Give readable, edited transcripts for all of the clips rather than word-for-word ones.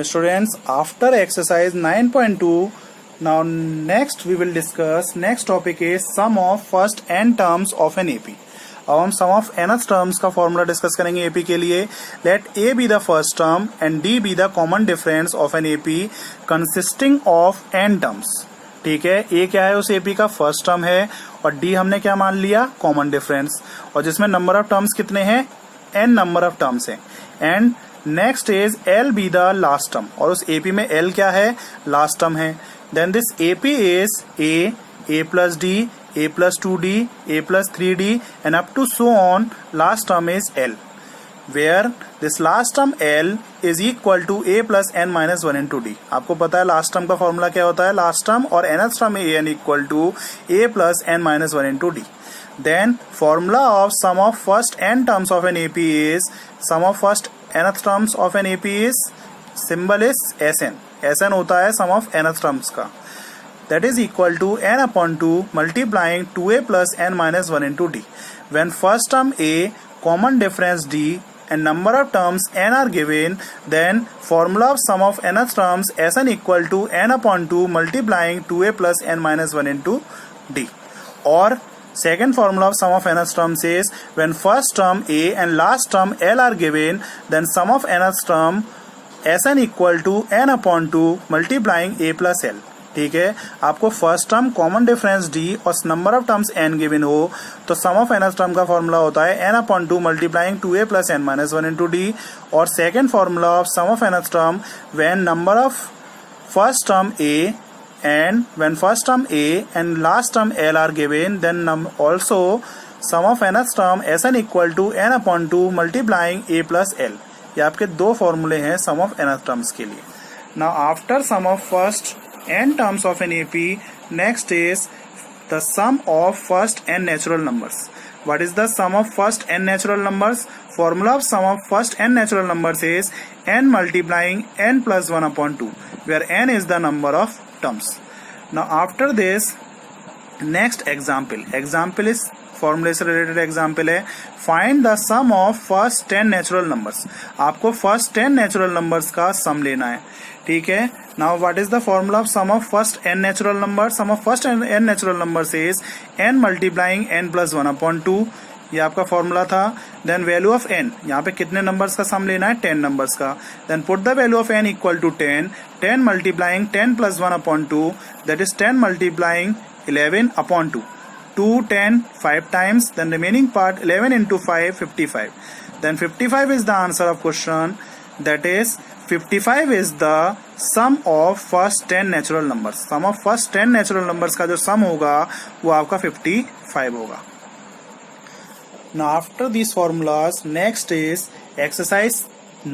Students, after exercise 9.2, now next we will discuss, next topic is sum of first n terms of an AP. अब हम sum of nth terms का formula discuss करेंगे AP के लिए. Let A be the first term and D be the common difference of an AP consisting of n terms. ठीक है, A क्या है उस AP का फर्स्ट टर्म है और D हमने क्या मान लिया, कॉमन डिफरेंस, और जिसमें नंबर ऑफ टर्म्स कितने हैं, n नंबर ऑफ टर्म्स हैं. And next is L be the last term, और उस AP में L क्या है, लास्ट टर्म है. Then this AP is A plus D, A plus 2D, A plus 3D and up to so on. Last term is L, where this last term L is equal to A plus n minus 1 into D. आपको पता है last term का formula क्या होता है, last term और nth term A n equal to A plus n minus 1 into D. Then formula of sum of first n terms of an AP is, sum of first nth terms of an AP is, symbol is Sn. Sn होता है sum of nth terms का. That is equal to n upon 2 multiplying 2a plus n minus 1 into D. When first term A, common difference D and number of terms n are given, then formula of sum of nth terms Sn equal to n upon 2 multiplying 2a plus n minus 1 into D. Or second formula of sum of nth terms is, when first term A and last term L are given, then sum of nth term Sn equal to n upon 2 multiplying A plus L. ठीक है, आपको first term common difference D और number of terms n given हो तो sum of nth term का formula होता है n upon 2 multiplying 2a plus n minus 1 into D. और second formula of sum of nth term, when number of first term A and when first term A and last term L are given, then also sum of nth term Sn equal to n upon 2 multiplying A plus L. ये आपके दो फॉर्मूले हैं सम of nth terms के लिए. Now after sum of first n terms of an AP, next is the sum of first n natural numbers. What is the sum of first n natural numbers? Formula of sum of first n natural numbers is n multiplying n plus 1 upon 2, where n is the number of terms. Now after this, next example is फॉर्मूले से related example है. Find the sum of first 10 natural numbers. आपको first 10 natural numbers का sum लेना है. ठीक है, now what is the formula of sum of first n natural number? Sum of first n natural numbers is n multiplying n plus 1 upon 2. ये आपका formula था. Then value of n, यहाँ पे कितने नंबर्स का सम लेना है, 10 numbers का. Then put the value of n equal to 10 multiplying 10 plus 1 upon 2, that is 10 multiplying 11 upon 2. 2, 10, 5 times, then remaining part 11 into 5, 55. Then 55 is the answer of question. That is 55 is the sum of first 10 natural numbers. Sum of first 10 natural numbers का जो sum होगा वो आपका 55 होगा. Now after these formulas, next is exercise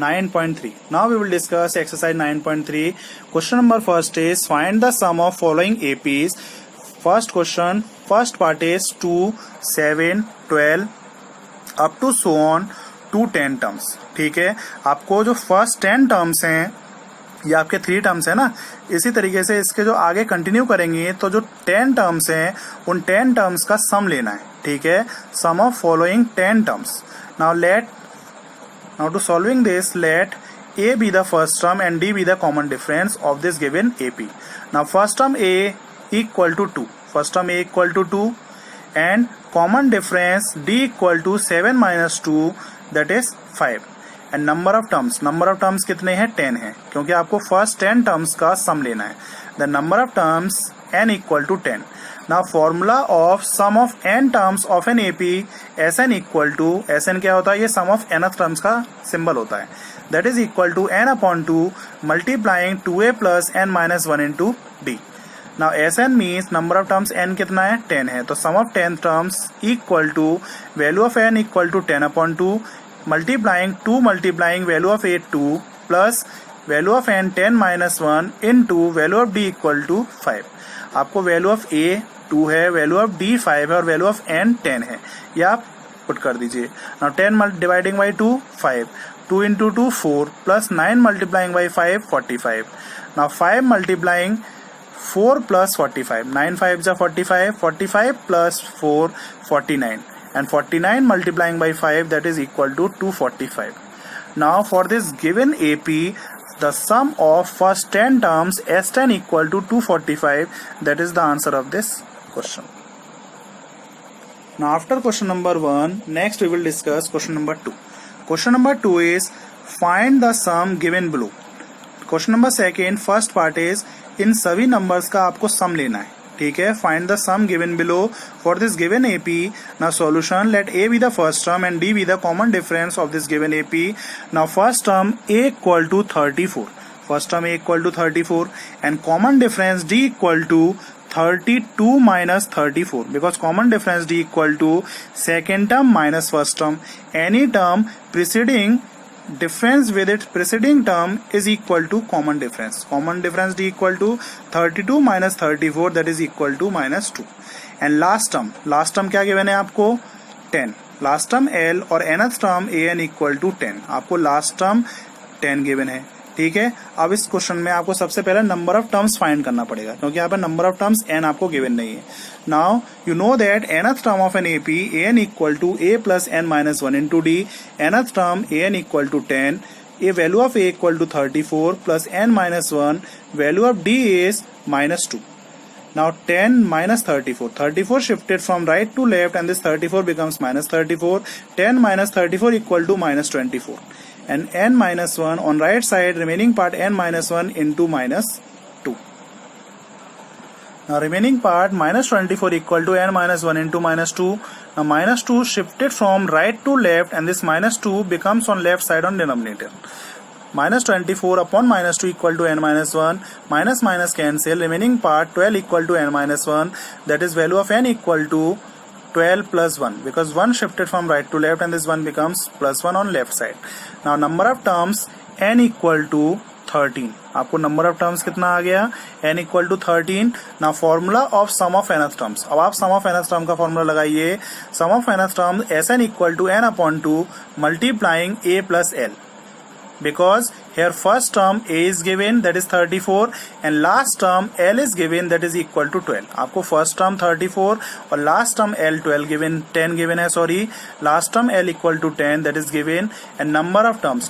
9.3. Now we will discuss exercise 9.3. Question number first is, find the sum of following APs. First question, first part is 2, 7, 12 up to so on to 10 terms. ठीक है, आपको जो first 10 terms हैं ये आपके 3 terms है ना, इसी तरीके से इसके जो आगे कंटिन्यू करेंगे तो जो 10 टर्म्स हैं उन 10 टर्म्स का सम लेना है. ठीक है, sum of following 10 terms. Now to solving this, let A be the first term and D be the common difference of this given AP. Now first term A equal to 2, first term A equal to 2 and common difference D equal to 7 minus 2, that is 5. and number of terms कितने हैं, 10 हैं, क्योंकि आपको first 10 terms का sum लेना है. the number of terms n equal to 10. now formula of sum of n terms of an AP, Sn equal to, Sn क्या होता है, ये sum of nth terms का symbol होता है. that is equal to n upon 2 multiplying 2a plus n minus 1 into D. Now Sn means number of terms n कितना है, 10 है, तो sum of 10 terms equal to value of n equal to 10 upon 2 multiplying 2 multiplying value of a 2 plus value of n 10 minus 1 into value of D equal to 5. आपको value of a 2 है, value of D 5 है और value of n 10 है, ये आप put कर दीजिए. Now 10 dividing by 2 5, 2 into 2 4 plus 9 multiplying by 5 45. Now 5 multiplying 4 plus 45, 9 5 is 45, 45 plus 4 49 and 49 multiplying by 5, that is equal to 245. Now for this given AP, the sum of first 10 terms S10 equal to 245. That is the answer of this question. Now after question number 1, next we will discuss question number 2. Question number 2 is find the sum given below. Question number 2, first part is इन सभी numbers का आपको सम लेना है. ठीक है, find the sum given below for this given AP. Now solution, let a be the first term and d be the common difference of this given AP. Now first term a equal to 34, first term a equal to 34 and common difference d equal to 32 minus 34 because common difference d equal to second term minus first term. Any term preceding difference with its preceding term is equal to common difference. Common difference d equal to 32 minus 34, that is equal to minus 2. And last term क्या given है आपको 10. Last term L और nth term an equal to 10. आपको last term 10 given है. ठीक है, अब इस क्वेश्चन में आपको सबसे पहले नंबर ऑफ टर्म्स फाइंड करना पड़ेगा क्योंकि यहाँ पर नंबर ऑफ टर्म्स n आपको गिवन नहीं है. Now you know that nth term of an AP an equal to a plus n minus 1 into d. nth term an equal to 10, a value of a equal to 34 plus n minus 1, value of d is minus 2. Now 10 minus 34. 34 shifted from right to left and this 34 becomes minus 34. 10 minus 34 equal to minus 24. And n minus 1 on right side, remaining part n minus 1 into minus 2. Now remaining part minus 24 equal to n minus 1 into minus 2. Now minus 2 shifted from right to left and this minus 2 becomes on left side on denominator. Minus 24 upon minus 2 equal to n minus 1. Minus minus cancel. Remaining part 12 equal to n minus 1. That is value of n equal to 12 plus 1 because 1 shifted from right to left and this 1 becomes plus 1 on left side. Now number of terms n equal to 13. आपको number of terms कितना आ गया? n equal to 13. Now formula of sum of nth terms. अब आप sum of nth term का formula लगाइए. Sum of nth term Sn equal to n upon 2 multiplying a plus l. Because here first term a is given, that is 34, and last term l is given, that is equal to 12. आपको first term 34 और last term l 12 given, 10 given है, sorry, last term l equal to 10, that is given, and number of terms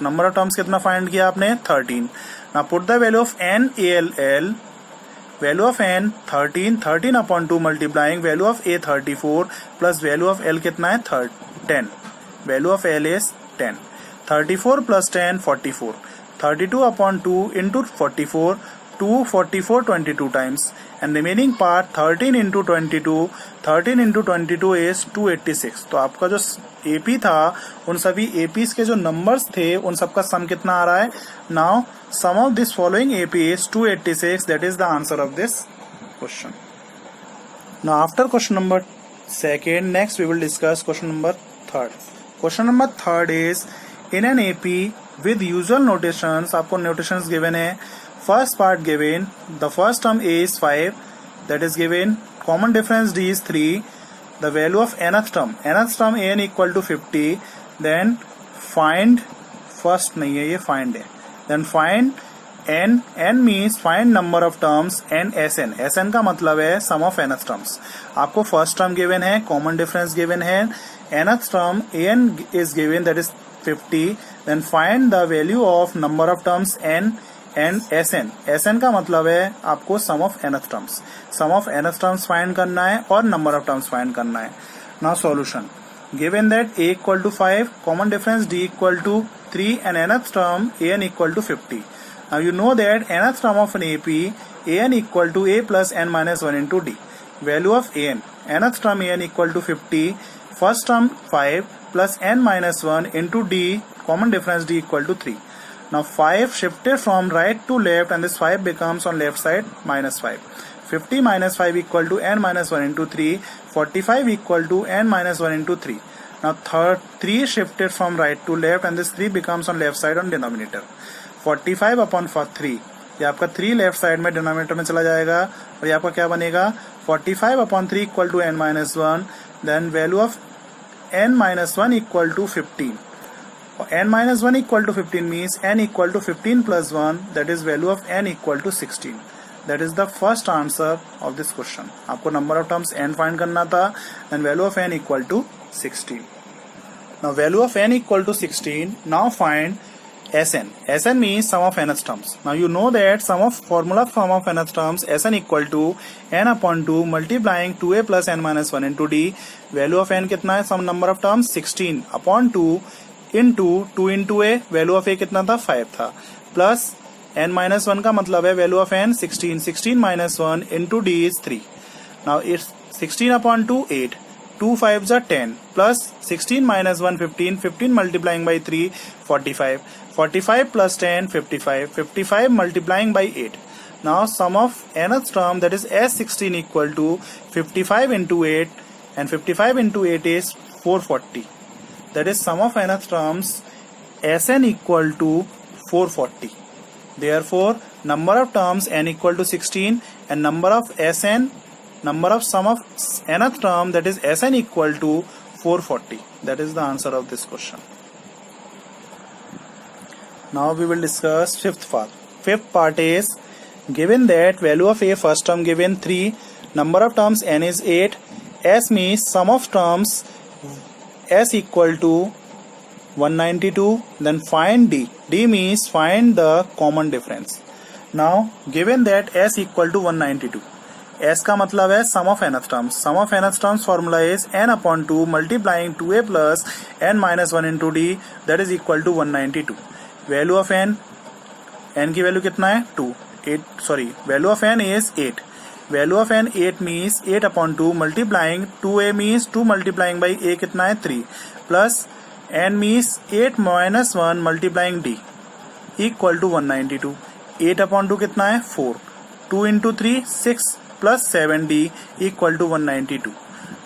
कितना find किया आपने? 13. Now put the value of n all, value of n 13 upon 2 multiplying value of a 34 plus value of l कितना है? 10. Value of l is 10. 34 plus 10, 44. 32 upon 2 into 44, 244 22 times. And remaining part 13 into 22, 13 into 22 is 286. तो आपका जो AP था, उन सभी APs के जो numbers थे, उन सबका sum कितना आ रहा है? Now, sum of this following AP is 286. That is the answer of this question. Now, after question number 2, next we will discuss question number 3. Question number 3 is in an AP with usual notations. आपको notations given है. First part given, the first term a is 5, that is given. Common difference d is 3. The value of nth term an equal to 50. Then find first नहीं है, ये find है. Then find n means find number of terms and sn का मतलब है sum of nth terms. आपको first term given है, common difference given है, nth term an is given, that is 50. Then find the value of number of terms n and sn का मतलब है आपको sum of nth terms find करना है और number of terms find करना है. Now solution, given that a equal to 5, common difference d equal to 3 and nth term an equal to 50. Now you know that nth term of an AP an equal to a plus n minus 1 into d. Value of an, nth term an equal to 50, first term 5 plus n minus 1 into d, common difference d equal to 3. Now 5 shifted from right to left and this 5 becomes on left side minus 5. 50 minus 5 equal to n minus 1 into 3. 45 equal to n minus 1 into 3. Now 3 shifted from right to left and this 3 becomes on left side on denominator. 45 upon 3, ये आपका 3 left side में denominator में चला जाएगा और ये आपका क्या बनेगा? 45 upon 3 equal to n minus 1. Then value of n minus 1 equal to 15. n minus 1 equal to 15 means n equal to 15 plus 1, that is value of n equal to 16. That is the first answer of this question. आपको number of terms n find करना था and value of n equal to 16. Now value of n equal to 16. Now find Sn. Sn means sum of nth terms. Now you know that formula of nth terms Sn equal to n upon 2 multiplying 2a plus n minus 1 into d. Value of n कितना है? Some number of terms 16 upon 2 into 2 into a. Value of a कितना था? 5 था. Plus n minus 1 का मतलब है value of n 16. 16 minus 1 into d is 3. Now it's 16 upon 2 8. 2 5s are 10 plus 16 minus 1 15. 15 multiplying by 3 45. 45 plus 10 55. 55 multiplying by 8. Now sum of nth term, that is S16 equal to 55 into 8, and 55 into 8 is 440. That is sum of nth terms Sn equal to 440. Therefore number of terms n equal to 16 and number of sum of nth term, that is Sn equal to 440. That is the answer of this question. Now we will discuss fifth part. Fifth part is, given that value of a first term given 3, number of terms n is 8, s means sum of terms s equal to 192, then find d. D means find the common difference. Now given that s equal to 192, s का मतलब है sum of nth terms. Sum of nth terms formula is n upon 2 multiplying 2a plus n minus 1 into d, that is equal to 192. Value of n की value कितना है? 2. 8 sorry, value of n is 8. Value of n 8 means 8 upon 2 multiplying 2a means 2 multiplying by a कितना है? 3 plus n means 8 minus 1 multiplying d equal to 192. 8 upon 2 कितना है? 4. 2 into 3 6 plus 7d equal to 192.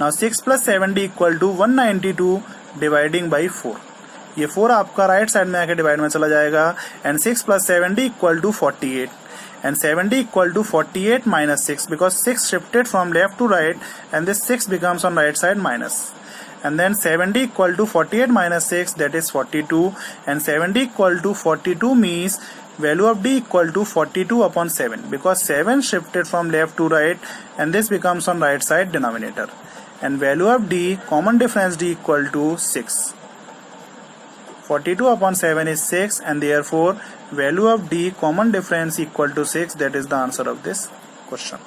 Now 6 plus 7d equal to 192 dividing by 4. ये 4 आपका right side में आके divide में चला जाएगा, and 6 plus 7d equal to 48, and 7d equal to 48 minus 6 because 6 shifted from left to right and this 6 becomes on right side minus, and then 7d equal to 48 minus 6, that is 42, and 7d equal to 42 means value of d equal to 42 upon 7 because 7 shifted from left to right and this becomes on right side denominator, and value of d common difference d equal to 6. 42 upon 7 is 6, and therefore value of d common difference equal to 6. That is the answer of this question.